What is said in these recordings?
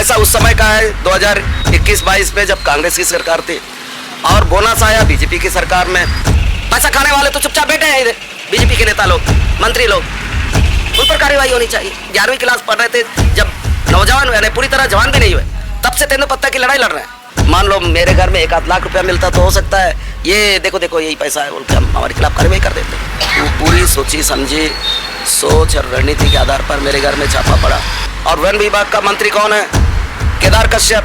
पैसा उस समय का है 2021-22 में जब कांग्रेस की सरकार थी, और बोनस आया बीजेपी की सरकार में। पैसा खाने वाले तो चुपचाप बैठे हैं इधर, बीजेपी के नेता लोग, मंत्री लोग, उन पर कार्रवाई होनी चाहिए। 11वीं क्लास पढ़ रहे थे जब नौजवान, यानी पूरी तरह जवान भी नहीं हुए, तब से तेंदुपत्ता की लड़ाई लड़ रहे हैं। मान लो मेरे घर में 1-8 लाख रुपया मिलता तो हो सकता है ये देखो यही पैसा है बोल के हम हमारे खिलाफ कार्रवाई कर देते। वो पूरी सोची समझी सोच और रणनीति के आधार पर मेरे घर में छापा पड़ा। और वन विभाग का मंत्री कौन है? केदार कश्यप,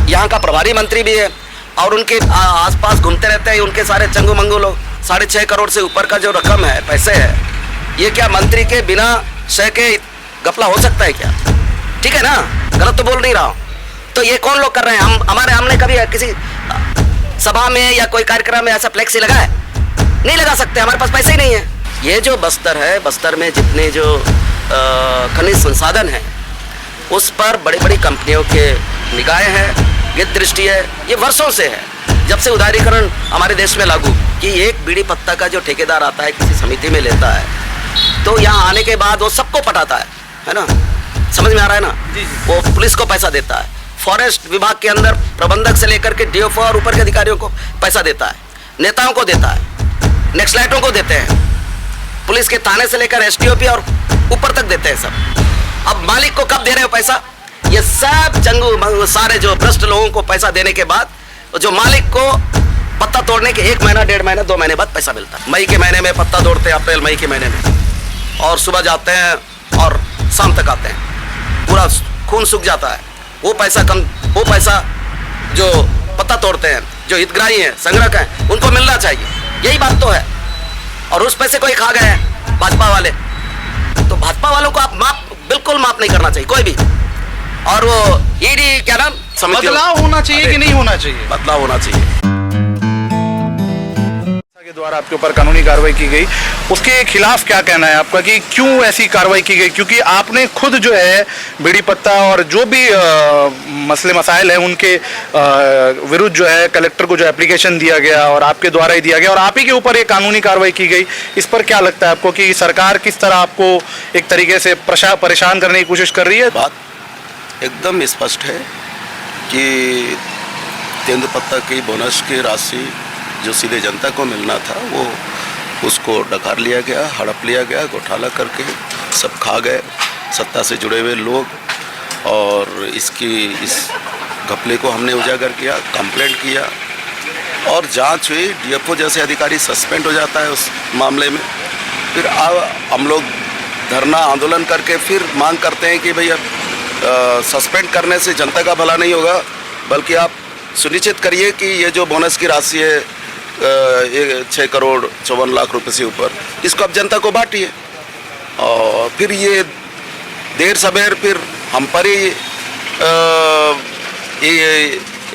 यहाँ का प्रभारी मंत्री भी है, और उनके आसपास घूमते रहते हैं उनके सारे चंगू मंगू लोग। 6.5 करोड़ से ऊपर का जो रकम है, पैसे है, ये क्या मंत्री के बिना शय के घपला हो सकता है क्या? ठीक है ना, गलत तो बोल नहीं रहा हूँ। तो ये कौन लोग कर रहे हैं? हमने कभी किसी सभा में या कोई कार्यक्रम में ऐसा फ्लेक्सी लगा है? नहीं लगा सकते, हमारे पास पैसे ही नहीं है। ये जो बस्तर है, बस्तर में जितने जो खनिज संसाधन है, उस पर बड़ी बड़ी कंपनियों के निगाहें हैं, ये दृष्टि है, ये वर्षों से है। जब से उदारीकरण हमारे देश में लागू, कि एक बीड़ी पत्ता का जो ठेकेदार आता है किसी समिति में लेता है, तो यहाँ आने के बाद वो सबको पटाता है ना? समझ में आ रहा है ना? वो पुलिस को पैसा देता है, फॉरेस्ट विभाग के अंदर प्रबंधक से लेकर के डीएफओ और ऊपर के अधिकारियों को पैसा देता है, नेताओं को देता है, नक्सलाइटों को देते हैं, पुलिस के थाने से लेकर एसडीओपी और ऊपर तक देते हैं सब। अब मालिक को कब दे रहे हो पैसा? ये सब चंगू सारे जो भ्रष्ट लोगों को पैसा देने के बाद, जो मालिक को पत्ता तोड़ने के 1 महीना, 1.5 महीना, 2 महीने बाद पैसा मिलता है। मई के महीने में पत्ता तोड़ते हैं, अप्रैल मई के महीने में, और सुबह जाते हैं और शाम तक आते हैं, पूरा खून सूख जाता है। वो पैसा जो पत्ता तोड़ते हैं, जो हितग्राही हैं, संग्रहक हैं, उनको मिलना चाहिए, यही बात तो है। और उस पैसे को ही खा गए हैं भाजपा वाले। तो भाजपा वालों को आप बिल्कुल माफ नहीं करना चाहिए कोई भी। और वो ईडी क्या नाम, बदलाव होना चाहिए कि नहीं होना चाहिए? बदलाव होना चाहिए। के द्वारा आपके ऊपर कानूनी कार्रवाई की गई, उसके खिलाफ क्या कहना है आपका कि क्यों ऐसी कार्रवाई की गई? क्योंकि आपने खुद जो है बीड़ी पत्ता और जो भी मसले मसाइल हैं उनके विरुद्ध जो है कलेक्टर को जो एप्लीकेशन दिया गया और आपके द्वारा ही दिया गया, और आप ही के ऊपर एक कानूनी कार्रवाई की गई। इस पर क्या लगता है आपको कि सरकार किस तरह आपको एक तरीके से परेशान करने की कोशिश कर रही है? बात एकदम स्पष्ट है कि तेंदुपत्ता की बोनस की राशि जो सीधे जनता को मिलना था, वो उसको डकार लिया गया, हड़प लिया गया, घोटाला करके सब खा गए सत्ता से जुड़े हुए लोग। और इस घपले को हमने उजागर किया, कंप्लेंट किया, और जांच हुई। डीएफओ जैसे अधिकारी सस्पेंड हो जाता है उस मामले में। फिर हम लोग धरना आंदोलन करके फिर मांग करते हैं कि भाई अब सस्पेंड करने से जनता का भला नहीं होगा, बल्कि आप सुनिश्चित करिए कि ये जो बोनस की राशि है 6 करोड़ 54 लाख रुपए से ऊपर, इसको आप जनता को बांटिए। और फिर ये देर सबेर फिर हम पर ही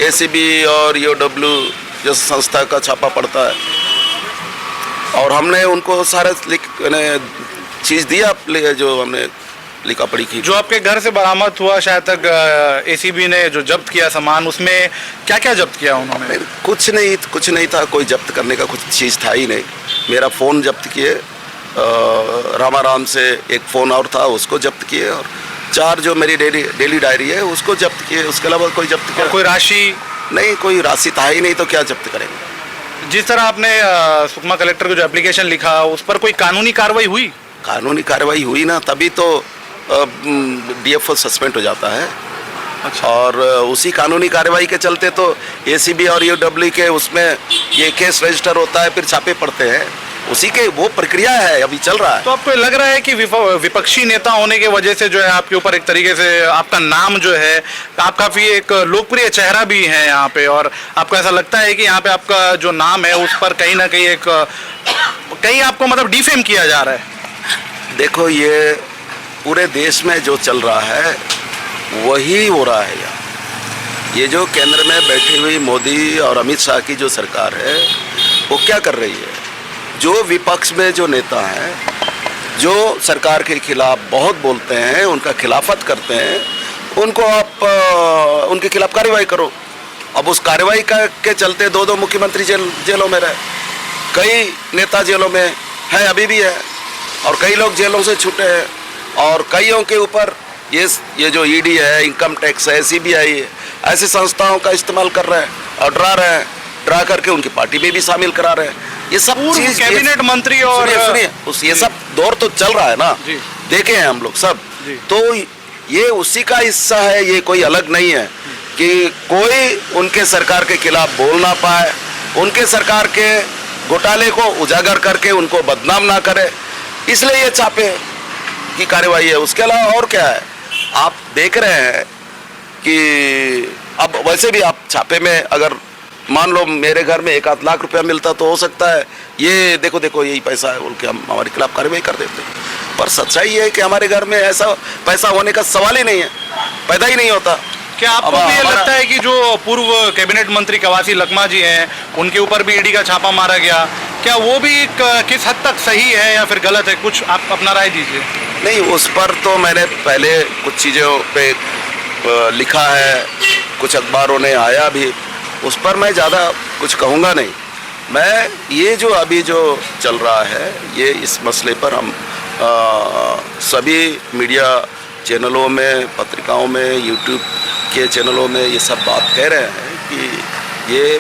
एसीबी और ईओडब्ल्यू जैसे संस्था का छापा पड़ता है, और हमने उनको सारा चीज़ दिया जो हमने लिखा पढ़ी की। जो आपके घर से बरामद हुआ शायद तक एसीबी ने जो जब्त किया सामान, उसमें क्या क्या जब्त किया उन्होंने? कुछ नहीं था, कोई जब्त करने का कुछ चीज़ था ही नहीं। मेरा फ़ोन जब्त किए, रामाराम से एक फ़ोन और था उसको जब्त किए, और 4 जो मेरी डेली डायरी है उसको जब्त किए। उसके अलावा कोई जब्त किया? कोई राशि नहीं, कोई राशि था ही नहीं, तो क्या जब्त करेंगे? जिस तरह आपने सुकमा कलेक्टर को जो एप्लीकेशन लिखा, उस पर कोई कानूनी कार्रवाई हुई? कानूनी कार्रवाई हुई ना, तभी तो डीएफओ सस्पेंड हो जाता है। अच्छा। और उसी कानूनी कार्रवाई के चलते तो एसीबी और ईओडब्ल्यू के उसमें ये केस रजिस्टर होता है, फिर छापे पड़ते हैं, उसी के वो प्रक्रिया है, अभी चल रहा है। तो आपको लग रहा है कि विपक्षी नेता होने की वजह से जो है आपके ऊपर एक तरीके से आपका नाम जो है, आप काफ़ी एक लोकप्रिय चेहरा भी है यहाँ पे, और आपको ऐसा लगता है कि यहाँ पे आपका जो नाम है उस पर कहीं ना कहीं कहीं आपको मतलब डिफेम किया जा रहा है? देखो, ये पूरे देश में जो चल रहा है वही हो रहा है यहाँ। ये जो केंद्र में बैठी हुई मोदी और अमित शाह की जो सरकार है, वो क्या कर रही है? जो विपक्ष में जो नेता हैं, जो सरकार के खिलाफ बहुत बोलते हैं, उनका खिलाफत करते हैं, उनको आप उनके खिलाफ कार्रवाई करो। अब उस कार्रवाई के चलते 2 मुख्यमंत्री जेलों में रहे, कई नेता जेलों में है, अभी भी है, और कई लोग जेलों से छूटे हैं, और कईयों के ऊपर ये जो ईडी है, इनकम टैक्स है, सीबीआई है, ऐसी संस्थाओं का इस्तेमाल कर रहे हैं और डरा रहे हैं, डरा करके उनकी पार्टी में भी शामिल करा रहे हैं। ये सब चीज कैबिनेट मंत्री और सुनिए ये सब दौर तो चल रहा है ना, देखे हैं हम लोग सब। तो ये उसी का हिस्सा है, ये कोई अलग नहीं है कि कोई उनके सरकार के खिलाफ बोल ना पाए, उनके सरकार के घोटाले को उजागर करके उनको बदनाम ना करे, इसलिए ये छापे की कार्रवाई है। उसके अलावा और क्या है? आप देख रहे हैं कि अब वैसे भी आप छापे में अगर मान लो मेरे घर में 1-8 लाख रुपया मिलता तो हो सकता है ये देखो यही पैसा है बोल के हम हमारे खिलाफ कार्रवाई कर देते, पर सच्चाई ये है कि हमारे घर में ऐसा पैसा होने का सवाल ही नहीं है, पैदा ही नहीं होता। क्या आपको भी ये लगता है कि जो पूर्व कैबिनेट मंत्री कवासी लखमा जी हैं उनके ऊपर भी ईडी का छापा मारा गया, क्या वो भी किस हद तक सही है या फिर गलत है? कुछ आप अपना राय दीजिए। नहीं, उस पर तो मैंने पहले कुछ चीज़ों पे लिखा है, कुछ अखबारों ने आया भी, उस पर मैं ज़्यादा कुछ कहूँगा नहीं। मैं ये जो अभी जो चल रहा है ये इस मसले पर हम सभी मीडिया चैनलों में, पत्रिकाओं में, यूट्यूब के चैनलों में ये सब बात कह रहे हैं कि ये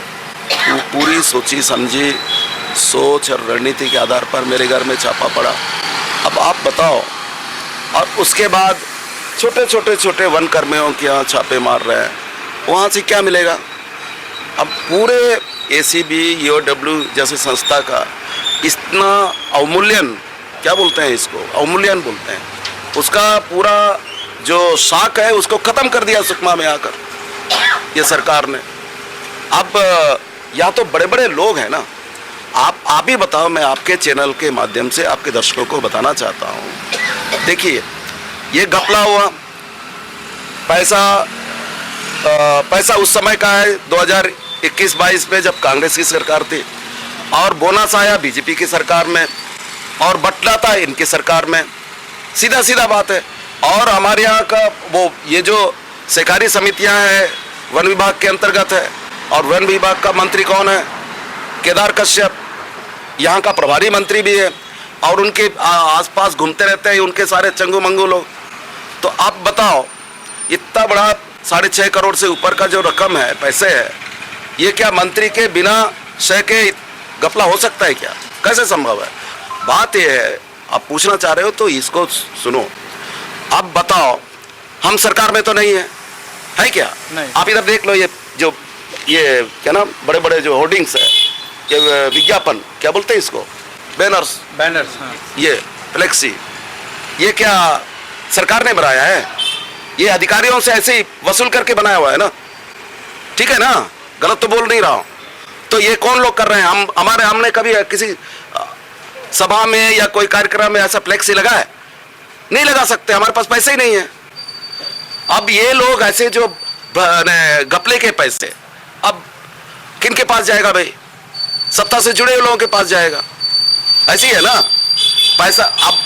पूरी सोची समझी सोच और रणनीति के आधार पर मेरे घर में छापा पड़ा। अब आप बताओ, और उसके बाद छोटे वन कर्मियों के यहाँ छापे मार रहे हैं, वहाँ से क्या मिलेगा? अब पूरे एसीबी, ईओडब्ल्यू जैसी संस्था का इतना अवमूल्यन, क्या बोलते हैं इसको, अवमूल्यन बोलते हैं, उसका पूरा जो शाख है उसको ख़त्म कर दिया सुकमा में आकर ये सरकार ने। अब या तो बड़े बड़े लोग हैं ना, आप ही बताओ, मैं आपके चैनल के माध्यम से आपके दर्शकों को बताना चाहता हूँ। देखिए, ये घपला हुआ पैसा उस समय का है 2021-22 में जब कांग्रेस की सरकार थी, और बोनस आया बीजेपी की सरकार में, और बटला था इनकी सरकार में, सीधा बात है। और हमारे यहाँ का वो ये जो सहकारी समितियाँ हैं वन विभाग के अंतर्गत है, और वन विभाग का मंत्री कौन है? केदार कश्यप, यहाँ का प्रभारी मंत्री भी है, और उनके आसपास घूमते रहते हैं उनके सारे चंगू मंगू लोग। तो आप बताओ, इतना बड़ा 6.5 करोड़ से ऊपर का जो रकम है, पैसे है, ये क्या मंत्री के बिना शय के घपला हो सकता है क्या? कैसे संभव है? बात ये है, आप पूछना चाह रहे हो तो इसको सुनो। अब बताओ, हम सरकार में तो नहीं है क्या? नहीं। आप इधर देख लो, ये क्या ना, बड़े बड़े जो होर्डिंग्स है, ये विज्ञापन क्या बोलते हैं इसको, बैनर्स, हाँ। ये फ्लेक्सी, ये क्या सरकार ने बनाया है? ये अधिकारियों से ऐसे ही वसूल करके बनाया हुआ है ना, ठीक है ना? गलत तो बोल नहीं रहा हूँ। तो ये कौन लोग कर रहे हैं? हमने कभी किसी सभा में या कोई कार्यक्रम में ऐसा फ्लेक्सी लगा है? नहीं लगा सकते, हमारे पास पैसे ही नहीं है। अब ये लोग ऐसे जो घपले के पैसे अब किन के पास जाएगा भाई? सत्ता से जुड़े हुए लोगों के पास जाएगा, ऐसी है ना पैसा। अब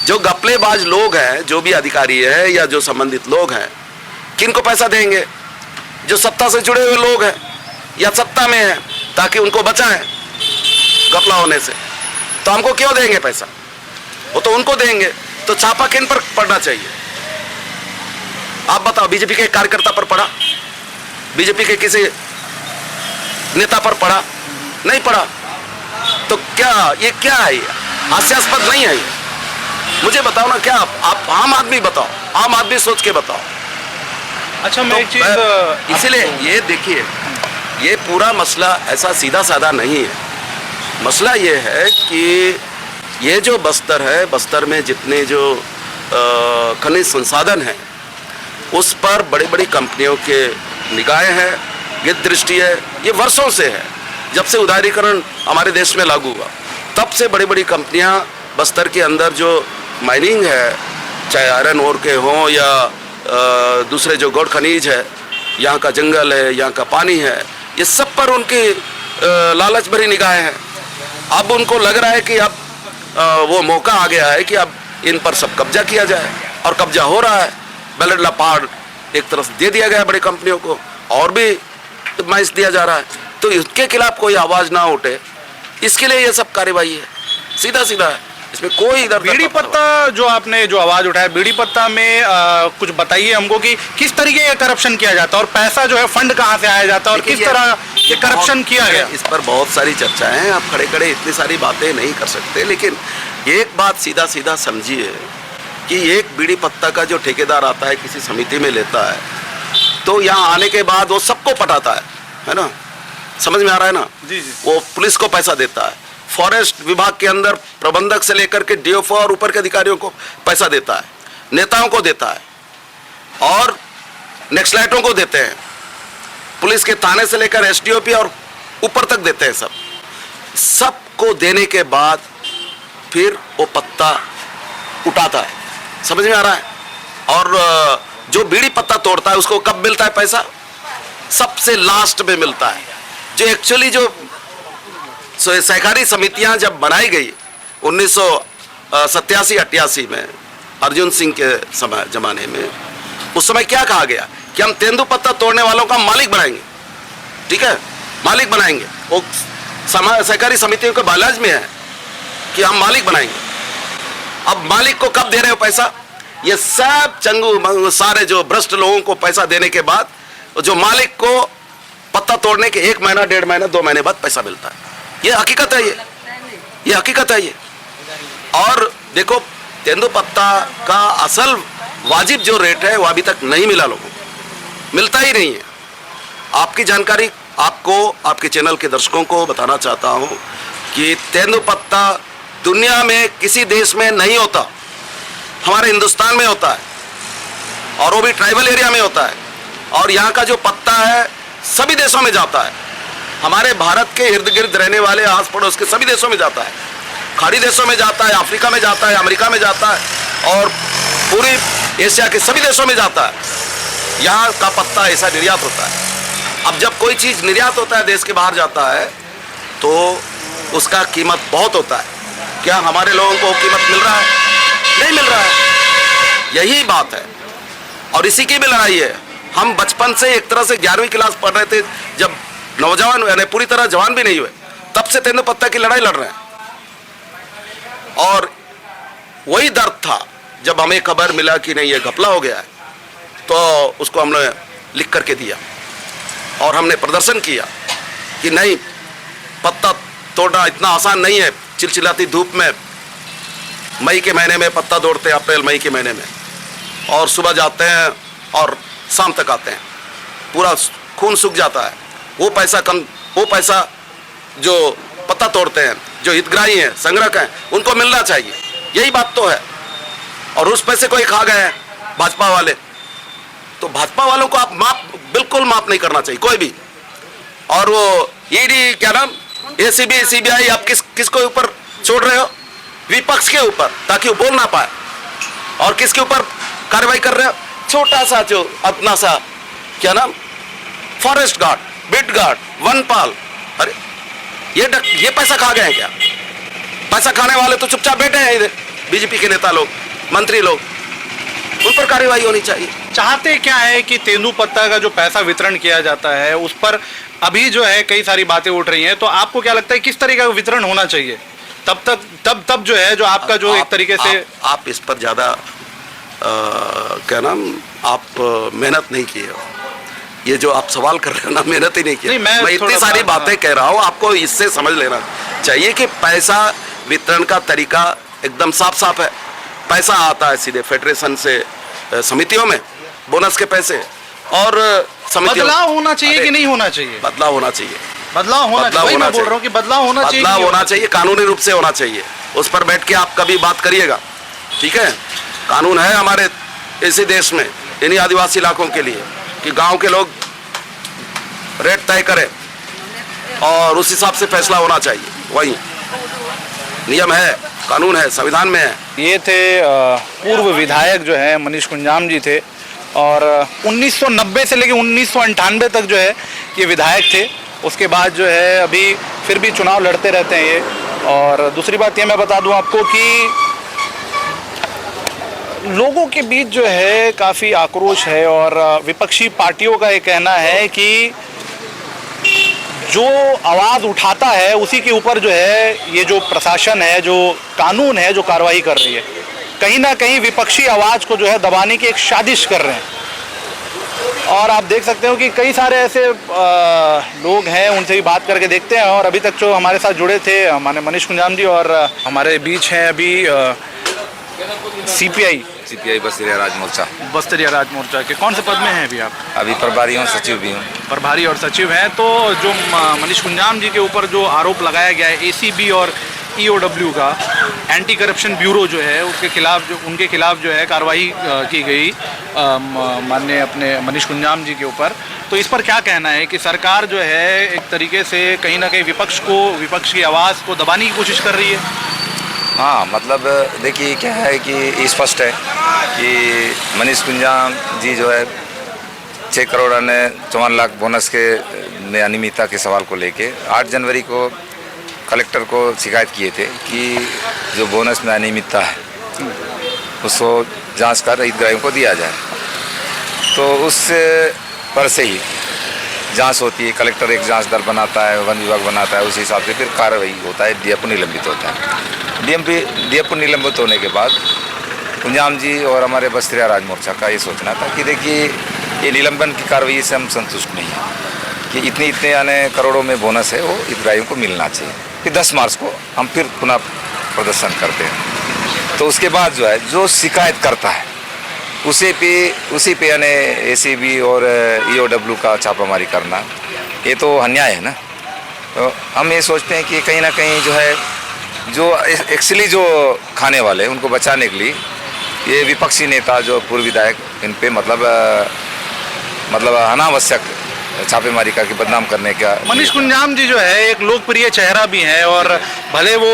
जो घपलेबाज लोग हैं, जो भी अधिकारी है या जो संबंधित लोग हैं, किन को पैसा देंगे? जो सत्ता से जुड़े हुए लोग हैं या सत्ता में हैं, ताकि उनको बचाएं घपला होने से। तो हमको क्यों देंगे पैसा? वो तो उनको देंगे। तो छापा किन पर पड़ना चाहिए? आप बताओ, बीजेपी के कार्यकर्ता पर पड़ा? बीजेपी के किसी नेता पर पड़ा? नहीं पड़ा। तो ये क्या है? हास्यास्पद नहीं है ये? मुझे बताओ ना, क्या आप आम आदमी बताओ, आम आदमी सोच के बताओ। अच्छा, मैं एक चीज इसीलिए ये देखिए, ये पूरा मसला ऐसा सीधा साधा नहीं है। मसला ये है कि ये जो बस्तर है, बस्तर में जितने जो खनिज संसाधन हैं, उस पर बड़ी बड़ी कंपनियों के निगाहें हैं, ये दृष्टि है। ये वर्षों से है, जब से उदारीकरण हमारे देश में लागू हुआ, तब से बड़ी बड़ी कंपनियां बस्तर के अंदर जो माइनिंग है, चाहे आयरन ओर के हों या दूसरे जो गौड़ खनिज है, यहाँ का जंगल है, यहाँ का पानी है, ये सब पर उनकी लालच भरी निगाहें हैं। अब उनको लग रहा है कि अब वो मौका आ गया है कि अब इन पर सब कब्जा किया जाए, और कब्जा हो रहा है। बेलडला पहाड़ एक तरफ दे दिया गया बड़ी कंपनियों को, और भी माइस दिया जा रहा है। तो इसके खिलाफ कोई आवाज़ ना उठे, इसके लिए ये सब कार्रवाई है, सीधा है। इसमें कोई इधर बीड़ी पत्ता जो आपने जो आवाज उठाया, बीड़ी पत्ता में कुछ बताइए हमको कि किस तरीके का करप्शन किया जाता है और पैसा जो है फंड कहाँ से आया जाता है और किस तरह ये करप्शन किया गया। इस पर बहुत सारी चर्चाएं हैं, आप खड़े खड़े इतनी सारी बातें नहीं कर सकते, लेकिन एक बात सीधा सीधा समझिए कि एक बीड़ी पत्ता का जो ठेकेदार आता है किसी समिति में लेता है तो यहाँ आने के बाद वो सबको पटाता है ना, समझ में आ रहा है ना। जी जी। वो पुलिस को पैसा देता है, फॉरेस्ट विभाग के अंदर प्रबंधक से लेकर के डीएफओ और ऊपर के अधिकारियों को पैसा देता है, नेताओं को देता है और नक्सलाइटों को देते हैं, पुलिस के थाने से लेकर एसडीओपी और ऊपर तक देते हैं। सबको देने के बाद फिर वो पत्ता उठाता है, समझ में आ रहा है। और जो बीड़ी पत्ता तोड़ता है उसको कब मिलता है पैसा? सबसे लास्ट में मिलता है। जो एक्चुअली जो सहकारी समितियां जब बनाई गई 1987-88 में अर्जुन सिंह के समय जमाने में, उस समय क्या कहा गया कि हम तेंदुपत्ता तोड़ने वालों का मालिक बनाएंगे, ठीक है, मालिक बनाएंगे। वो सहकारी समितियों के बालाज में है कि हम मालिक बनाएंगे। अब मालिक को कब दे रहे हो पैसा? ये सब चंगू सारे जो भ्रष्ट लोगों को पैसा देने के बाद जो मालिक को पत्ता तोड़ने के 1 महीना, 1.5 महीना, 2 महीने बाद पैसा मिलता है। ये हकीकत है, ये हकीकत है ये। और देखो तेंदुपत्ता का असल वाजिब जो रेट है वो अभी तक नहीं मिला लोगों को, मिलता ही नहीं है। आपकी जानकारी आपको, आपके चैनल के दर्शकों को बताना चाहता हूं कि तेंदुपत्ता दुनिया में किसी देश में नहीं होता, हमारे हिंदुस्तान में होता है और वो भी ट्राइबल एरिया में होता है। और यहाँ का जो पत्ता है सभी देशों में जाता है, हमारे भारत के इर्द गिर्द रहने वाले आस पड़ोस के सभी देशों में जाता है, खाड़ी देशों में जाता है, अफ्रीका में जाता है, अमेरिका में जाता है और पूरी एशिया के सभी देशों में जाता है। यहाँ का पत्ता ऐसा निर्यात होता है। अब जब कोई चीज़ निर्यात होता है, देश के बाहर जाता है, तो उसका कीमत बहुत होता है। क्या हमारे लोगों को कीमत मिल रहा है? नहीं मिल रहा है। यही बात है और इसी की भी लड़ाई है। हम बचपन से एक तरह से 11वीं क्लास पढ़ रहे थे, जब नौजवान यानी पूरी तरह जवान भी नहीं हुए, तब से तेंदुपत्ता की लड़ाई लड़ रहे हैं। और वही दर्द था जब हमें खबर मिला कि नहीं ये घपला हो गया है, तो उसको हमने लिख करके दिया और हमने प्रदर्शन किया कि नहीं, पत्ता तोड़ना इतना आसान नहीं है। चिलचिलाती धूप में मई के महीने में पत्ता तोड़ते हैं, अप्रैल मई के महीने में, और सुबह जाते हैं और शाम तक आते हैं, पूरा खून सूख जाता है। वो पैसा जो पत्ता तोड़ते हैं, जो हितग्राही हैं, संग्रहक हैं, उनको मिलना चाहिए। यही बात तो है। और उस पैसे को ही खा गए हैं भाजपा वाले। तो भाजपा वालों को आप बिल्कुल माफ नहीं करना चाहिए, कोई भी। और वो ईडी क्या नाम, एसीबी, सीबीआई, आप किसको ऊपर छोड़ रहे हो? विपक्ष के ऊपर, ताकि वो बोल ना पाए। और किसके ऊपर कार्रवाई कर रहे हो? छोटा सा जो अपना सा क्या नाम, फॉरेस्ट गार्ड, बिट गार्ड, वनपाल। अरे ये पैसा खा गए हैं क्या? पैसा खाने वाले तो चुपचाप बैठे हैं इधर, बीजेपी के नेता लोग, मंत्री लोग, उन पर कार्रवाई होनी चाहिए। चाहते क्या है कि तेंदुपत्ता का जो पैसा वितरण किया जाता है उस पर अभी जो है कई सारी बातें उठ रही हैं, तो आपको क्या लगता है किस तरीके का वितरण होना चाहिए? तब जो है जो आपका जो एक तरीके से आप इस पर ज़्यादा क्या नाम, आप मेहनत नहीं किए हो। ये जो आप सवाल कर रहे हो ना, मेहनत ही नहीं की। मैं इतनी सारी बातें कह रहा हूँ, आपको इससे समझ लेना चाहिए कि पैसा वितरण का तरीका एकदम साफ साफ है। पैसा आता है सीधे फेडरेशन से समितियों में, बोनस के पैसे, और बदलाव होना चाहिए कि नहीं होना चाहिए? बदलाव होना चाहिए, बदलाव होना चाहिए। मैं बोल रहा हूँ कि बदलाव होना चाहिए, बदलाव होना चाहिए, कानूनी रूप से होना चाहिए। उस पर बैठ के आप कभी बात करिएगा, ठीक है? कानून है हमारे इसी देश में इन्हीं आदिवासी इलाकों के लिए कि गांव के लोग रेट तय करें और उस हिसाब से फैसला होना चाहिए। वही नियम है, कानून है, संविधान में है। ये थे पूर्व विधायक जो है मनीष कुंजाम जी थे, और 1990 से लेकर 1998 तक जो है ये विधायक थे। उसके बाद जो है अभी फिर भी चुनाव लड़ते रहते हैं ये। और दूसरी बात ये मैं बता दूं आपको कि लोगों के बीच जो है काफ़ी आक्रोश है, और विपक्षी पार्टियों का ये कहना है कि जो आवाज़ उठाता है उसी के ऊपर जो है ये जो प्रशासन है, जो कानून है, जो कार्रवाई कर रही है, कहीं ना कहीं विपक्षी आवाज़ को जो है दबाने की एक साजिश कर रहे हैं। और आप देख सकते हो कि कई सारे ऐसे लोग हैं, उनसे भी बात करके देखते हैं। और अभी तक जो हमारे साथ जुड़े थे हमारे मनीष कुंजाम जी, और हमारे बीच हैं अभी सीपीआई बस्तरिया राज मोर्चा। बस्तरिया राज मोर्चा के कौन से पद में हैं अभी आप? अभी प्रभारी हूँ, सचिव भी हूँ। प्रभारी और सचिव हैं। तो जो मनीष कुंजाम जी के ऊपर जो आरोप लगाया गया है एसीबी और ईओडब्ल्यू का, एंटी करप्शन ब्यूरो जो है उसके खिलाफ, जो उनके खिलाफ जो है कार्रवाई की गई माननीय अपने मनीष कुंजाम जी के ऊपर, तो इस पर क्या कहना है कि सरकार जो है एक तरीके से कहीं ना कहीं विपक्ष की आवाज़ को दबाने की कोशिश कर रही है? हाँ, मतलब देखिए क्या है कि स्पष्ट है कि मनीष कुंजाम जी जो है 6 करोड़ 54 लाख बोनस के में अनियमितता के सवाल को लेके 8 जनवरी को कलेक्टर को शिकायत किए थे कि जो बोनस में अनियमितता है उसको जांच कर हितग्राहियों को दिया जाए। तो उस पर से ही जांच होती है, कलेक्टर एक जांच दल बनाता है, वन विभाग बनाता है, उस हिसाब से फिर कार्रवाई होता है, डीएफओ निलंबित होता है। डीएफओ निलंबित होने के बाद कुंजाम जी और हमारे बस्तरिया राज मोर्चा का ये सोचना था कि देखिए ये निलंबन की कार्रवाई से हम संतुष्ट नहीं हैं कि इतने यानी करोड़ों में बोनस है वो हितग्राहियों को मिलना चाहिए। फिर 10 मार्च को हम फिर पुनः प्रदर्शन करते हैं। तो उसके बाद जो है जो शिकायत करता है उसी पे यानी एसीबी और ईओडब्ल्यू का छापामारी करना, ये तो अन्याय है ना। तो हम ये सोचते हैं कि कहीं ना कहीं जो है जो एक्चुअली जो खाने वाले उनको बचाने के लिए ये विपक्षी नेता जो पूर्व विधायक इन पे मतलब अनावश्यक छापेमारी करके बदनाम करने का। मनीष कुंजाम जी जो है एक लोकप्रिय चेहरा भी हैं, और भले वो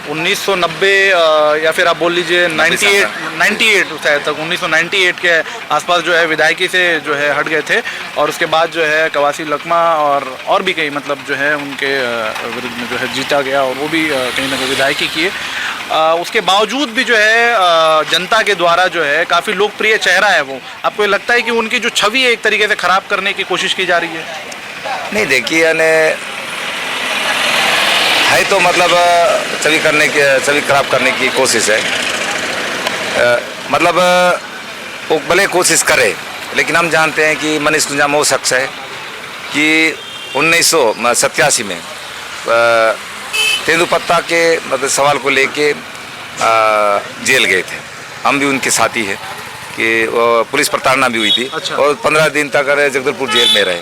1990 या फिर आप बोल लीजिए 98 शायद तक 1998 के आसपास जो है विधायकी से जो है हट गए थे, और उसके बाद जो है कवासी लकमा और भी कई मतलब जो है उनके विरुद्ध में जो है जीता गया, और वो भी कहीं ना कहीं विधायकी किए। उसके बावजूद भी जो है जनता के द्वारा जो है काफ़ी लोकप्रिय चेहरा है वो। आपको ये लगता है कि उनकी जो छवि है एक तरीके से ख़राब करने की कोशिश की जा रही है? नहीं, देखिए यानी है तो मतलब छवि खराब करने की कोशिश है। मतलब वो भले कोशिश करे, लेकिन हम जानते हैं कि मनीष कुंजाम वो शख्स है कि 1987 में तेंदुपत्ता के मतलब सवाल को लेके जेल गए थे। हम भी उनके साथी हैं कि पुलिस प्रताड़ना भी हुई थी। अच्छा। और 15 दिन तक जगदलपुर जेल में रहे।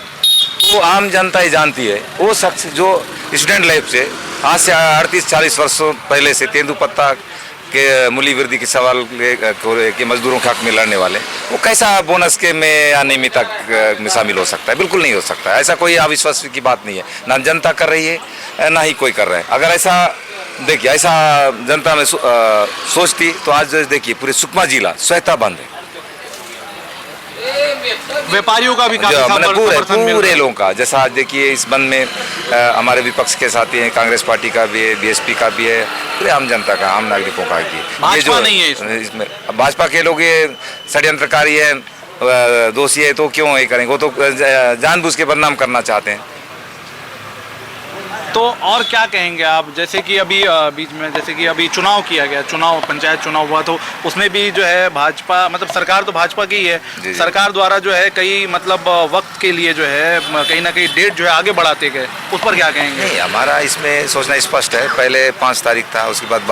तो आम जनता ही जानती है वो शख्स जो स्टूडेंट लाइफ से आज से 38-40 वर्षों पहले से तेंदुपत्ता के मूल्य वृद्धि के सवाल के मजदूरों के हक में लड़ने वाले, वो कैसा बोनस के में अनियमितता में शामिल हो सकता है? बिल्कुल नहीं हो सकता। ऐसा कोई अविश्वास की बात नहीं है, ना जनता कर रही है ना ही कोई कर रहा है। अगर ऐसा देखिए ऐसा जनता में सोचती तो आज देखिए पूरे सुकमा जिला स्वतः बंद है। व्यापारियों का भी काफी पूरे लोगों का, जैसा आज देखिए इस बंद में हमारे विपक्ष के साथी हैं, कांग्रेस पार्टी का भी है, बीएसपी का भी है, पूरे आम जनता का, आम नागरिकों का ये जो नहीं है इसमें भाजपा के लोग ये षड्यंत्रकारी है, दोषी है, तो क्यों ये करेंगे? वो तो जानबूझ के बदनाम करना चाहते हैं। तो और क्या कहेंगे आप? जैसे कि अभी बीच में जैसे कि अभी चुनाव किया गया, पंचायत चुनाव हुआ, तो उसमें भी जो है भाजपा मतलब सरकार तो भाजपा की ही है, सरकार द्वारा जो है कई मतलब वक्त के लिए जो है कहीं ना कहीं डेट जो है आगे बढ़ाते गए, उस पर क्या कहेंगे? नहीं, हमारा इसमें सोचना स्पष्ट है। पहले 5 तारीख था, उसके बाद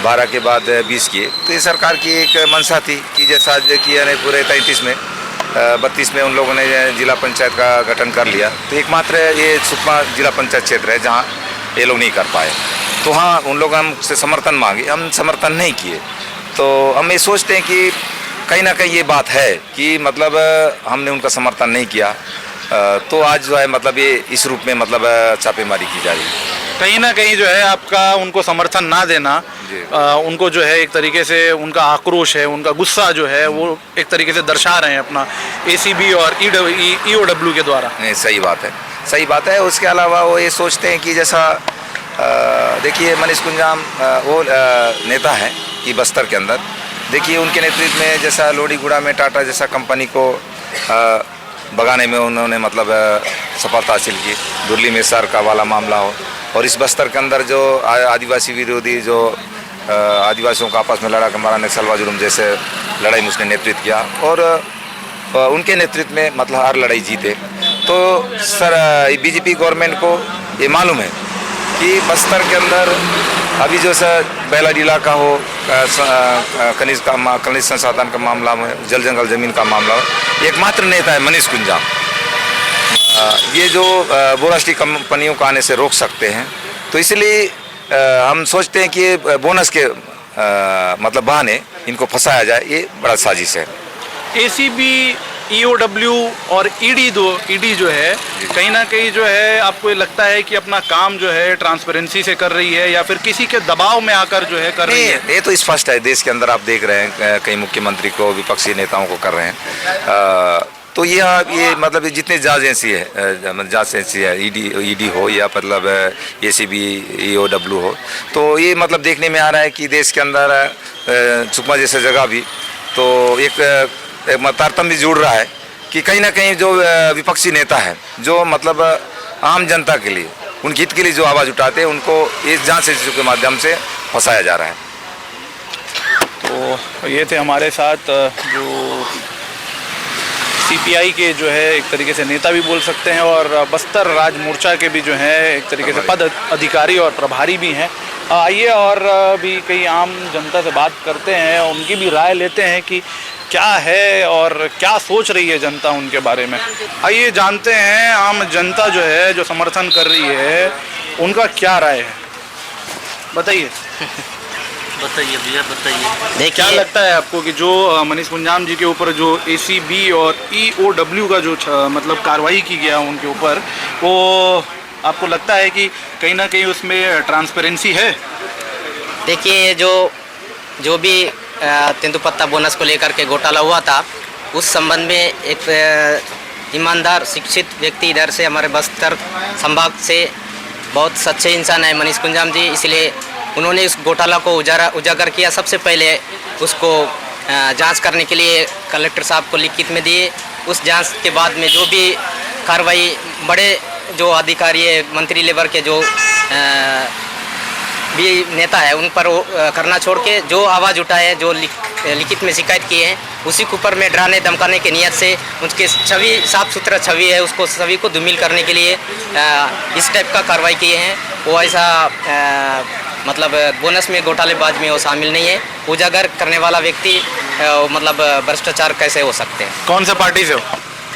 12 के बाद 20 किए। तो ये सरकार की एक मंशा थी कि जैसा किया ने पूरे 33 में 32 में उन लोगों ने जिला पंचायत का गठन कर लिया। तो एकमात्र ये सुकमा जिला पंचायत क्षेत्र है जहाँ ये लोग नहीं कर पाए। तो हाँ, उन लोग हमसे समर्थन मांगे, हम समर्थन नहीं किए। तो हम ये सोचते हैं कि कहीं ना कहीं ये बात है कि मतलब हमने उनका समर्थन नहीं किया, तो आज जो है मतलब ये इस रूप में मतलब छापेमारी की जा रही है। कहीं ना कहीं जो है आपका उनको समर्थन ना देना उनको जो है एक तरीके से उनका आक्रोश है, उनका गुस्सा जो है वो एक तरीके से दर्शा रहे हैं अपना एसीबी और ईओडब्ल्यू के द्वारा। नहीं, सही बात है। उसके अलावा वो ये सोचते हैं कि जैसा देखिए मनीष कुंजाम वो नेता है कि बस्तर के अंदर देखिए उनके नेतृत्व में जैसा लोडीगुड़ा में टाटा जैसा कंपनी को भगाने में उन्होंने मतलब सफलता हासिल की। दुर्ली मेसार का वाला मामला हो, और इस बस्तर के अंदर जो आदिवासी विरोधी जो आदिवासियों का आपस में लड़ा के मारा नक्सलवा जुर्म जैसे लड़ाई में उसने नेतृत्व किया, और उनके नेतृत्व में मतलब हर लड़ाई जीते। तो सर बीजेपी गवर्नमेंट को ये मालूम है कि बस्तर के अंदर अभी जो सर बेला इलाका हो, खनिज संसाधन का मामला में, जल जंगल जमीन का मामला हो, एकमात्र नेता है मनीष कुंजाम। ये जो बहुराष्ट्रीय कंपनियों को आने से रोक सकते हैं। तो इसलिए हम सोचते हैं कि बोनस के मतलब बहाने इनको फंसाया जाए, ये बड़ा साजिश है। एसीबी, ईओडब्ल्यू और ईडी जो है कहीं ना कहीं जो है आपको ये लगता है कि अपना काम जो है ट्रांसपेरेंसी से कर रही है या फिर किसी के दबाव में आकर जो है कर रही है? ये तो स्पष्ट है। देश के अंदर आप देख रहे हैं कई मुख्यमंत्री को, विपक्षी नेताओं को कर रहे हैं। तो ये मतलब जितने जांच एजेंसी है, ईडी हो या मतलब एसीबी, ईओडब्ल्यू हो, तो ये मतलब देखने में आ रहा है कि देश के अंदर सुकमा जैसे जगह भी तो एक तारतम्य जुड़ रहा है कि कहीं ना कहीं जो विपक्षी नेता है, जो मतलब आम जनता के लिए, उनके हित के लिए जो आवाज़ उठाते हैं, उनको इस जांच एजेंसी के माध्यम से फंसाया जा रहा है। तो ये थे हमारे साथ जो सीपीआई के जो है एक तरीके से नेता भी बोल सकते हैं, और बस्तर राज मोर्चा के भी जो है एक तरीके से पद अधिकारी और प्रभारी भी हैं। आइए और भी कई आम जनता से बात करते हैं, उनकी भी राय लेते हैं कि क्या है और क्या सोच रही है जनता उनके बारे में। आइए जानते हैं आम जनता जो है, जो समर्थन कर रही है, उनका क्या राय है। बताइए बताइए भैया, बताइए। देखिए, क्या लगता है आपको कि जो मनीष कुंजाम जी के ऊपर जो एसीबी और ईओडब्ल्यू का जो मतलब कार्रवाई की गया उनके ऊपर, वो आपको लगता है कि कहीं ना कहीं उसमें ट्रांसपेरेंसी है? देखिए, जो भी तेंदुपत्ता बोनस को लेकर के घोटाला हुआ था, उस संबंध में एक ईमानदार शिक्षित व्यक्ति इधर से हमारे बस्तर संभाग से बहुत सच्चे इंसान है मनीष कुंजाम जी, इसलिए उन्होंने इस घोटाला को उजागर किया। सबसे पहले उसको जांच करने के लिए कलेक्टर साहब को लिखित में दिए। उस जांच के बाद में जो भी कार्रवाई बड़े जो अधिकारी है, मंत्री लेवल के जो भी नेता है, उन पर करना छोड़ के जो आवाज़ उठाए, जो लिखित में शिकायत किए हैं, उसी के ऊपर में डराने धमकाने की नीयत से उनके छवि, साफ सुथरा छवि है, उसको छवि को धूमिल करने के लिए इस टाइप का कार्रवाई किए हैं। वो ऐसा मतलब बोनस में घोटालेबाज में वो शामिल नहीं है। उजागर करने वाला व्यक्ति मतलब भ्रष्टाचार कैसे हो सकते हैं। कौन से पार्टी से हो?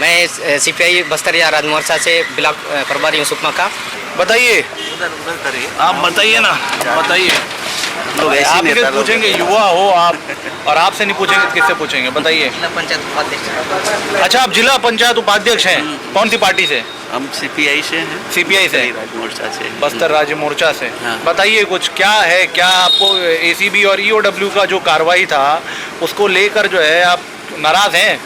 मैं सीपीआई बस्तर या राज मोर्चा से ब्लॉक प्रभारी हूँ सुकमा का। बताइए, आप बताइए ना, बताइए। तो आप किससे पूछेंगे? युवा हो आप, और आपसे नहीं पूछेंगे किससे पूछेंगे? बताइए। पंचायत उपाध्यक्ष। अच्छा, आप जिला पंचायत उपाध्यक्ष हैं, कौन सी पार्टी से? हम सीपीआई से हैं। सीपीआई से, राज्य मोर्चा से, बस्तर राज्य मोर्चा से। हाँ। बताइए कुछ, क्या है, क्या आपको एसीबी और ईओडब्ल्यू का जो कार्रवाई था उसको लेकर जो है आप नाराज हैं?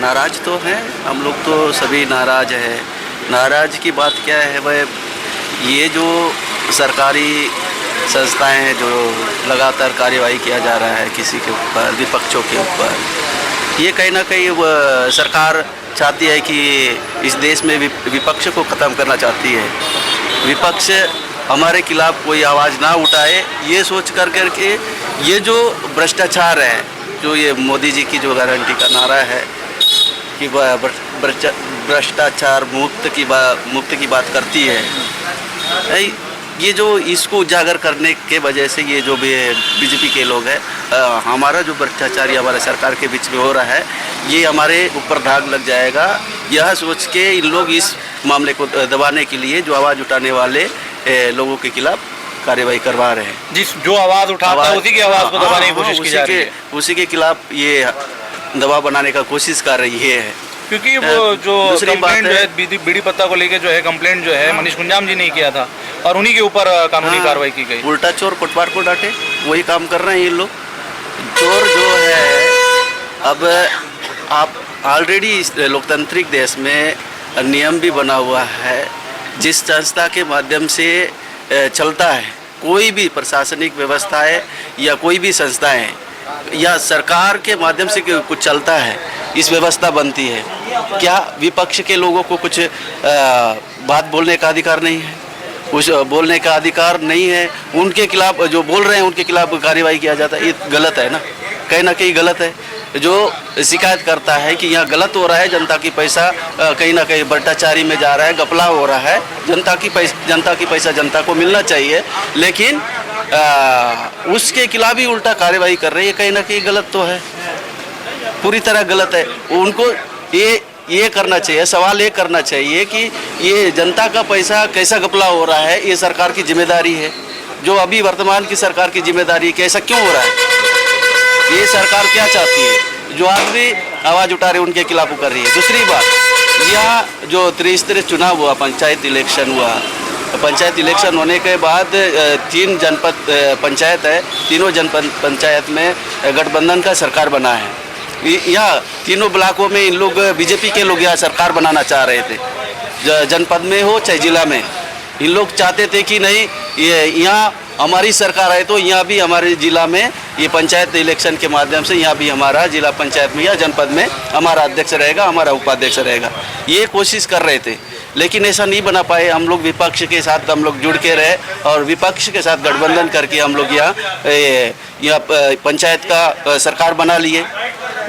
नाराज तो हैं, हम लोग तो सभी नाराज हैं। नाराज की बात क्या है वह, ये जो सरकारी संस्थाएं हैं जो लगातार कार्यवाही किया जा रहा है किसी के ऊपर, विपक्षों के ऊपर, ये कहीं ना कहीं सरकार चाहती है कि इस देश में विपक्ष को ख़त्म करना चाहती है। विपक्ष हमारे खिलाफ कोई आवाज़ ना उठाए, ये सोच कर के ये जो भ्रष्टाचार है, जो ये मोदी जी की जो गारंटी का नारा है कि भ्रष्टाचार मुक्त की बात करती है, ये जो इसको उजागर करने के वजह से ये जो भी बीजेपी के लोग हैं, हमारा जो भ्रष्टाचार ये हमारे सरकार के बीच में हो रहा है, ये हमारे ऊपर दाग लग जाएगा, यह सोच के इन लोग इस मामले को दबाने के लिए जो आवाज़ उठाने वाले लोगों के खिलाफ कार्रवाई करवा रहे हैं। जिस जो आवाज़ उठाता है उसी की आवाज़ को दबाने की कोशिश की जा रही है, उसी के खिलाफ ये दबाव बनाने का कोशिश कर रही है। क्योंकि वो जो कंप्लेंट जो है बीड़ी पत्ता को लेके जो है कंप्लेंट जो है मनीष कुंजाम जी ने किया था, और उन्हीं के ऊपर कानूनी कार्रवाई की गई। उल्टा चोर कोटवार को डांटे, वही काम कर रहे हैं ये लोग। चोर जो है, अब आप ऑलरेडी इस लोकतांत्रिक देश में नियम भी बना हुआ है, जिस संस्था के माध्यम से चलता है कोई भी प्रशासनिक व्यवस्था है या कोई भी संस्था है या सरकार के माध्यम से कुछ चलता है, इस व्यवस्था बनती है। क्या विपक्ष के लोगों को कुछ बात बोलने का अधिकार नहीं है? कुछ बोलने का अधिकार नहीं है, उनके खिलाफ जो बोल रहे हैं उनके खिलाफ कार्रवाई किया जाता है, ये गलत है ना, कहीं ना कहीं गलत है। जो शिकायत करता है कि यहाँ गलत हो रहा है, जनता की पैसा कहीं ना कहीं भ्रष्टाचारी में जा रहा है, घपला हो रहा है, जनता की पैसा जनता को मिलना चाहिए, लेकिन उसके खिलाफ ही उल्टा कार्रवाई कर रही है, कहीं ना कहीं गलत तो है, पूरी तरह गलत है। उनको ये करना चाहिए, सवाल ये करना चाहिए कि ये जनता का पैसा कैसा घपला हो रहा है, ये सरकार की जिम्मेदारी है। जो अभी वर्तमान की सरकार की जिम्मेदारी है कि ऐसा क्यों हो रहा है, ये सरकार क्या चाहती है, जो आदमी आवाज़ उठा रहे उनके खिलाफ कर रही है। दूसरी बात, यह जो त्रिस्तरीय चुनाव हुआ, पंचायत इलेक्शन हुआ, पंचायत इलेक्शन होने के बाद 3 जनपद पंचायत है, तीनों जनपद पंचायत में गठबंधन का सरकार बना है। यहाँ तीनों ब्लॉकों में इन लोग बीजेपी के लोग यहाँ सरकार बनाना चाह रहे थे, जनपद में हो चाहे जिला में। इन लोग चाहते थे कि नहीं, ये यहाँ हमारी सरकार है तो यहाँ भी हमारे जिला में ये पंचायत इलेक्शन के माध्यम से यहाँ भी हमारा जिला पंचायत में या जनपद में हमारा अध्यक्ष रहेगा, हमारा उपाध्यक्ष रहेगा, ये कोशिश कर रहे थे। लेकिन ऐसा नहीं बना पाए। हम लोग विपक्ष के साथ हम लोग जुड़ के रहे और विपक्ष के साथ गठबंधन करके हम लोग यहाँ पंचायत का सरकार बना लिए।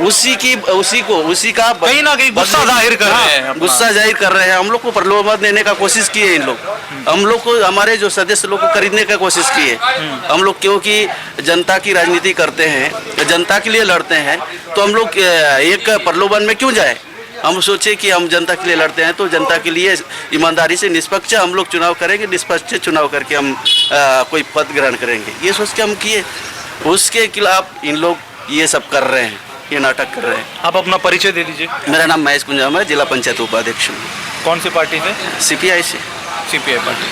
उसी का कहीं ना कहीं गुस्सा जाहिर कर रहे हैं, गुस्सा जाहिर कर रहे हैं। हम लोग को प्रलोभन देने का कोशिश किए इन लोग, हम लोग को, हमारे जो सदस्य लोग को खरीदने का कोशिश किए। हम लोग क्योंकि जनता की राजनीति करते हैं, जनता के लिए लड़ते हैं, तो हम लोग एक प्रलोभन में क्यों जाए। हम सोचे कि हम जनता के लिए लड़ते हैं तो जनता के लिए ईमानदारी से निष्पक्ष हम लोग चुनाव करेंगे, निष्पक्ष चुनाव करके हम कोई पद ग्रहण करेंगे, ये सोच के हम किए। उसके खिलाफ इन लोग ये सब कर रहे हैं, ये नाटक कर रहे हैं। आप अपना परिचय दे दीजिए। मेरा नाम महेश कुंजाम है, जिला पंचायत उपाध्यक्ष हूँ। कौन सी पार्टी से? CPI से। CPI party.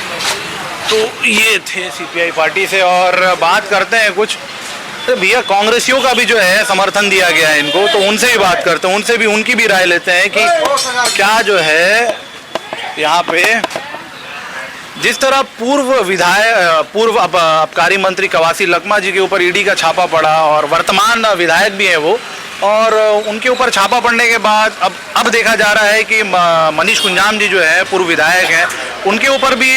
तो ये थे CPI पार्टी से। और बात करते हैं कुछ, तो भैया कांग्रेसियों का भी जो है समर्थन दिया गया है इनको, तो उनसे भी बात करते हैं, उनसे भी उनकी भी राय लेते हैं कि क्या जो है यहाँ पे जिस तरह पूर्व आबकारी मंत्री कवासी लखमा जी के ऊपर ईडी का छापा पड़ा और वर्तमान विधायक भी हैं वो, और उनके ऊपर छापा पड़ने के बाद अब देखा जा रहा है कि मनीष कुंजाम जी जो है पूर्व विधायक हैं, उनके ऊपर भी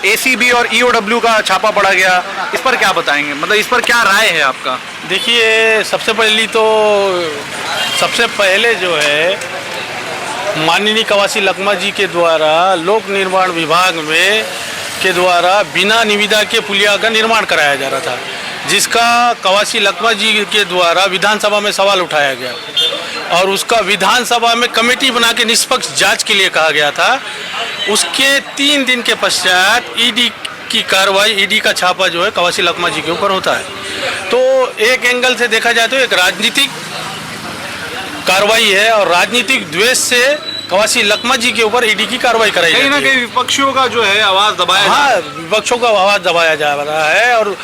ACB और EOW का छापा पड़ा गया। इस पर क्या बताएंगे, मतलब इस पर क्या राय है आपका? देखिए, सबसे पहले जो है माननीय कवासी लखमा जी के द्वारा लोक निर्माण विभाग में के द्वारा बिना निविदा के पुलिया का निर्माण कराया जा रहा था, जिसका कवासी लखमा जी के द्वारा विधानसभा में सवाल उठाया गया और उसका विधानसभा में कमेटी बना के निष्पक्ष जांच के लिए कहा गया था। उसके 3 दिन के पश्चात ईडी की कार्रवाई, ईडी का छापा जो है कवासी लखमा जी के ऊपर होता है। तो एक एंगल से देखा जाए तो एक राजनीतिक कार्रवाई है और राजनीतिक द्वेष से कवासी लखमा जी के ऊपर ईडी की कार्रवाई कराई जाती है। कहीं ना कहीं विपक्षियों का जो है आवाज दबाया, हाँ, विपक्षों का आवाज दबाया जा रहा है और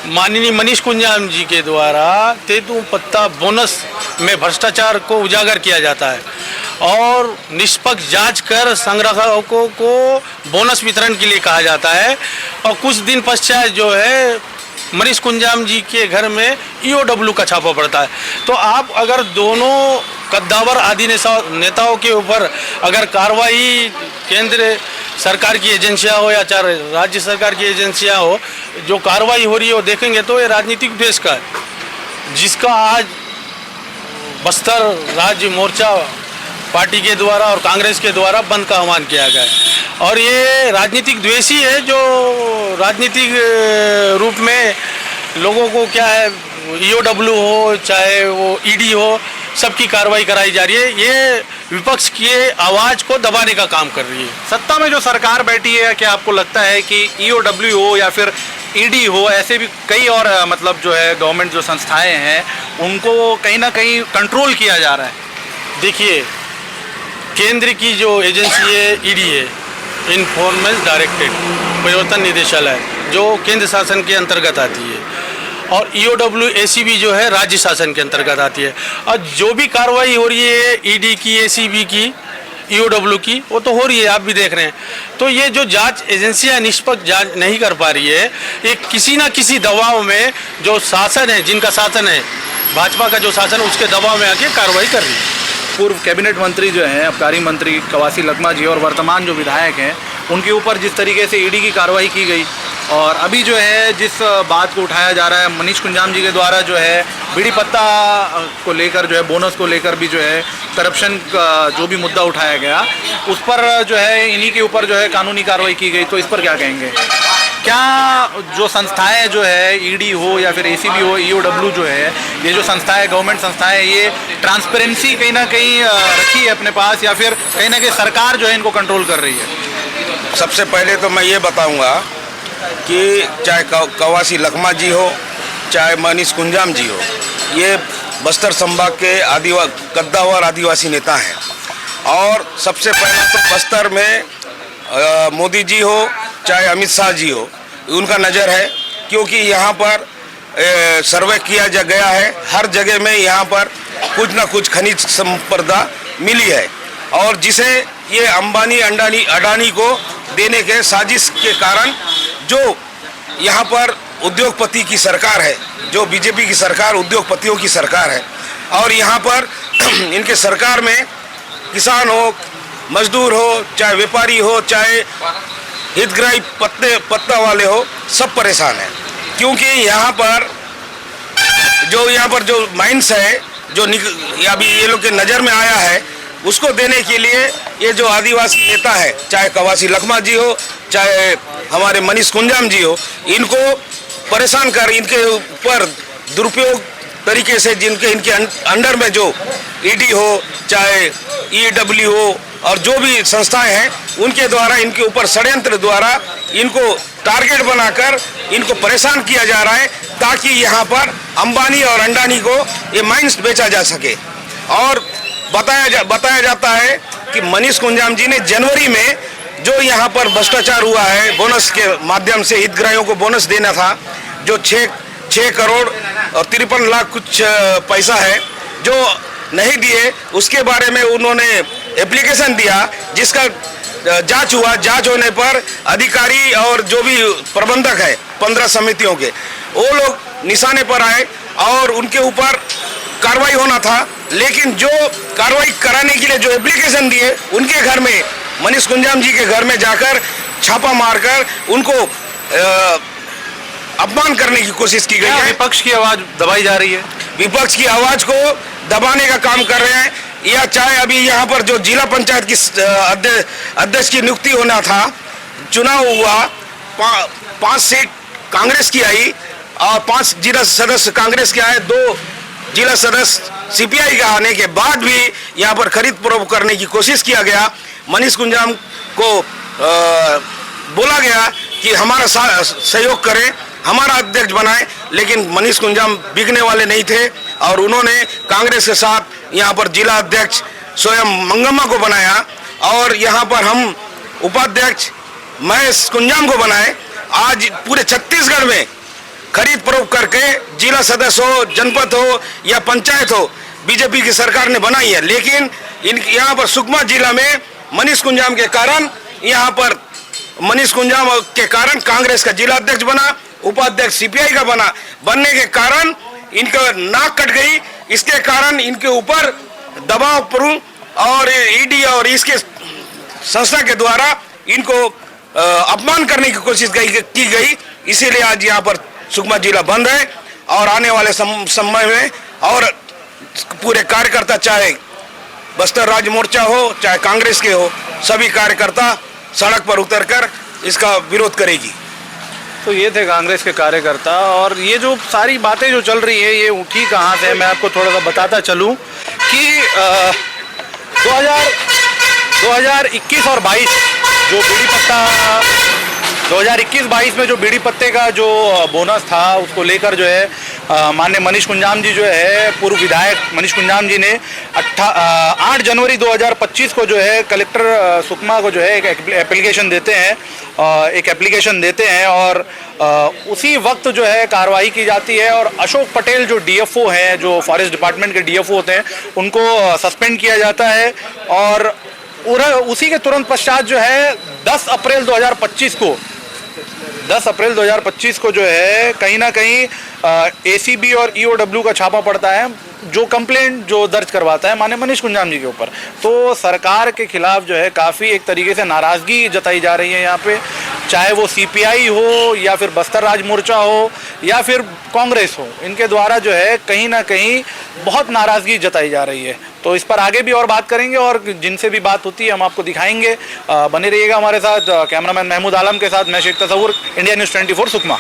माननीय मनीष कुंजाम जी के द्वारा तेंदुपत्ता बोनस में भ्रष्टाचार को उजागर किया जाता है और निष्पक्ष जांच कर संग्राहकों को बोनस वितरण के लिए कहा जाता है। और कुछ दिन पश्चात जो है मनीष कुंजाम जी के घर में EOW का छापा पड़ता है। तो आप अगर दोनों कद्दावर आदि नेताओं के ऊपर अगर कार्रवाई केंद्र सरकार की एजेंसियां हो या चाहे राज्य सरकार की एजेंसियां हो, जो कार्रवाई हो रही है वो देखेंगे तो ये राजनीतिक द्वेष का है, जिसका आज बस्तर राज्य मोर्चा पार्टी के द्वारा और कांग्रेस के द्वारा बंद का आह्वान किया गया है। और ये राजनीतिक द्वेषी है जो राजनीतिक रूप में लोगों को क्या है, EOW हो चाहे वो ईडी हो, सबकी कार्रवाई कराई जा रही है। ये विपक्ष की आवाज़ को दबाने का काम कर रही है। सत्ता में जो सरकार बैठी है, क्या आपको लगता है कि EOW हो या फिर ईडी हो, ऐसे भी कई और मतलब जो है गवर्नमेंट जो संस्थाएं हैं उनको कहीं ना कहीं कंट्रोल किया जा रहा है? देखिए, केंद्र की जो एजेंसी है ईडी है, इन्फॉर्मेशन डायरेक्टरेट परिवर्तन निदेशालय, जो केंद्र शासन के अंतर्गत आती है, और EOW ACB जो है राज्य शासन के अंतर्गत आती है। और जो भी कार्रवाई हो रही है ईडी की, ACB की, EOW की, वो तो हो रही है, आप भी देख रहे हैं। तो ये जो जांच एजेंसियां निष्पक्ष जांच नहीं कर पा रही है, ये किसी ना किसी दबाव में जो शासन है, जिनका शासन है, भाजपा का जो शासन है, उसके दबाव में आके कार्रवाई कर रही है। पूर्व कैबिनेट मंत्री जो हैं, आबकारी मंत्री कवासी लखमा जी और वर्तमान जो विधायक हैं, उनके ऊपर जिस तरीके से ईडी की कार्रवाई की गई और अभी जो है जिस बात को उठाया जा रहा है मनीष कुंजाम जी के द्वारा जो है बीड़ी पत्ता को लेकर जो है बोनस को लेकर भी जो है करप्शन का जो भी मुद्दा उठाया गया उस पर जो है इन्हीं के ऊपर जो है कानूनी कार्रवाई की गई, तो इस पर क्या कहेंगे? क्या जो संस्थाएं जो है ईडी हो या फिर एसीबी हो, ईओडब्ल्यू जो है, ये जो संस्थाएं गवर्नमेंट संस्थाएं, ये ट्रांसपेरेंसी कहीं ना कहीं रखी है अपने पास या फिर कहीं ना कहीं सरकार जो है इनको कंट्रोल कर रही है? सबसे पहले तो मैं ये बताऊंगा कि चाहे कवासी लखमा जी हो चाहे मनीष कुंजाम जी हो, ये बस्तर संभाग के कद्दावर आदिवासी नेता हैं। और सबसे पहले तो बस्तर में मोदी जी हो चाहे अमित शाह जी हो, उनका नज़र है, क्योंकि यहाँ पर सर्वे किया गया है, हर जगह में यहाँ पर कुछ ना कुछ खनिज संपदा मिली है और जिसे ये अंबानी अडानी को देने के साजिश के कारण जो यहाँ पर उद्योगपति की सरकार है, जो बीजेपी की सरकार उद्योगपतियों की सरकार है और यहाँ पर इनके सरकार में किसान हो, मजदूर हो, चाहे व्यापारी हो, चाहे हितग्राही पत्ता वाले हो, सब परेशान हैं। क्योंकि यहाँ पर जो माइंस है जो अभी ये लोग के नज़र में आया है, उसको देने के लिए ये जो आदिवासी नेता है, चाहे कवासी लखमा जी हो चाहे हमारे मनीष कुंजाम जी हो, इनको परेशान कर इनके ऊपर दुरुपयोग तरीके से इनके अंडर में जो ईडी हो चाहे ईडब्ल्यू हो और जो भी संस्थाएं हैं, उनके द्वारा इनके ऊपर षड्यंत्र द्वारा इनको टारगेट बनाकर इनको परेशान किया जा रहा है ताकि यहाँ पर अंबानी और अंडानी को ये माइंस बेचा जा सके। और बताया जाता है कि मनीष कुंजाम जी ने जनवरी में जो यहाँ पर भ्रष्टाचार हुआ है, बोनस के माध्यम से हितग्राहियों को बोनस देना था, जो 6 करोड़ और 53 लाख कुछ पैसा है जो नहीं दिए, उसके बारे में उन्होंने एप्लीकेशन दिया जिसका जांच हुआ। जांच होने पर अधिकारी और जो भी प्रबंधक है 15 समितियों के, वो लोग निशाने पर आए और उनके ऊपर कार्रवाई होना था, लेकिन जो कार्रवाई कराने के लिए जो एप्लीकेशन दिए, उनके घर में मनीष कुंजाम जी के घर में जाकर छापा मारकर उनको अपमान करने की कोशिश की गई है। विपक्ष की आवाज दबाई जा रही है, विपक्ष की आवाज को दबाने का काम कर रहे हैं। या चाहे अभी यहाँ पर जो जिला पंचायत की अध्यक्ष की नियुक्ति होना था, चुनाव हुआ, 5 सीट कांग्रेस की आई और 5 जिला सदस्य कांग्रेस के आए, 2 जिला सदस्य सीपीआई का आने के बाद भी यहाँ पर खरीद फरोख्त करने की कोशिश किया गया। मनीष कुंजाम को बोला गया कि हमारा सहयोग करें, हमारा अध्यक्ष बनाए, लेकिन मनीष कुंजाम बिकने वाले नहीं थे और उन्होंने कांग्रेस के साथ यहाँ पर जिला अध्यक्ष स्वयं मंगम्मा को बनाया और यहाँ पर हम उपाध्यक्ष महेश कुंजाम को बनाए। आज पूरे छत्तीसगढ़ में खरीद फरोख्त करके जिला सदस्य हो, जनपद हो या पंचायत हो, बीजेपी की सरकार ने बनाई है, लेकिन यहाँ पर सुकमा जिला में मनीष कुंजाम के कारण कांग्रेस का जिला अध्यक्ष बना, उपाध्यक्ष सीपीआई का बनने के कारण इनका नाक कट गई। इसके कारण इनके ऊपर दबाव पड़ूं और ईडी और इसके संस्था के द्वारा इनको अपमान करने की कोशिश की गई। इसीलिए आज यहाँ पर सुकमा जिला बंद है और आने वाले समय में और पूरे कार्यकर्ता, चाहे बस्तर राज्य मोर्चा हो चाहे कांग्रेस के हो, सभी कार्यकर्ता सड़क पर उतरकर इसका विरोध करेगी। तो ये थे कांग्रेस के कार्यकर्ता। और ये जो सारी बातें जो चल रही है, ये उठी कहाँ से, मैं आपको थोड़ा सा बताता चलूँ कि 2021 और 22 जो बीड़ी पत्ता 2021-22 में जो बीड़ी पत्ते का जो बोनस था, उसको लेकर जो है माननीय मनीष कुंजाम जी जो है, पूर्व विधायक मनीष कुंजाम जी ने 8 जनवरी 2025 को जो है कलेक्टर सुकमा को जो है एक एप्लीकेशन देते हैं और उसी वक्त जो है कार्रवाई की जाती है और अशोक पटेल जो डीएफओ हैं, जो फॉरेस्ट डिपार्टमेंट के डीएफओ होते हैं, उनको सस्पेंड किया जाता है। और उसी के तुरंत पश्चात जो है 10 अप्रैल 2025 को 10 अप्रैल 2025 को जो है कहीं ना कहीं ACB और EOW का छापा पड़ता है, जो कंप्लेंट जो दर्ज करवाता है माननीय मनीष कुंजाम जी के ऊपर। तो सरकार के खिलाफ जो है काफ़ी एक तरीके से नाराज़गी जताई जा रही है यहाँ पे, चाहे वो CPI हो या फिर बस्तर राज मोर्चा हो या फिर कांग्रेस हो, इनके द्वारा जो है कहीं ना कहीं बहुत नाराज़गी जताई जा रही है। तो इस पर आगे भी और बात करेंगे और जिनसे भी बात होती है हम आपको दिखाएंगे। बने रहिएगा हमारे साथ। कैमरामैन महमूद आलम के साथ मैं शेख तसव्वुर, इंडिया न्यूज़ 24 सुकमा।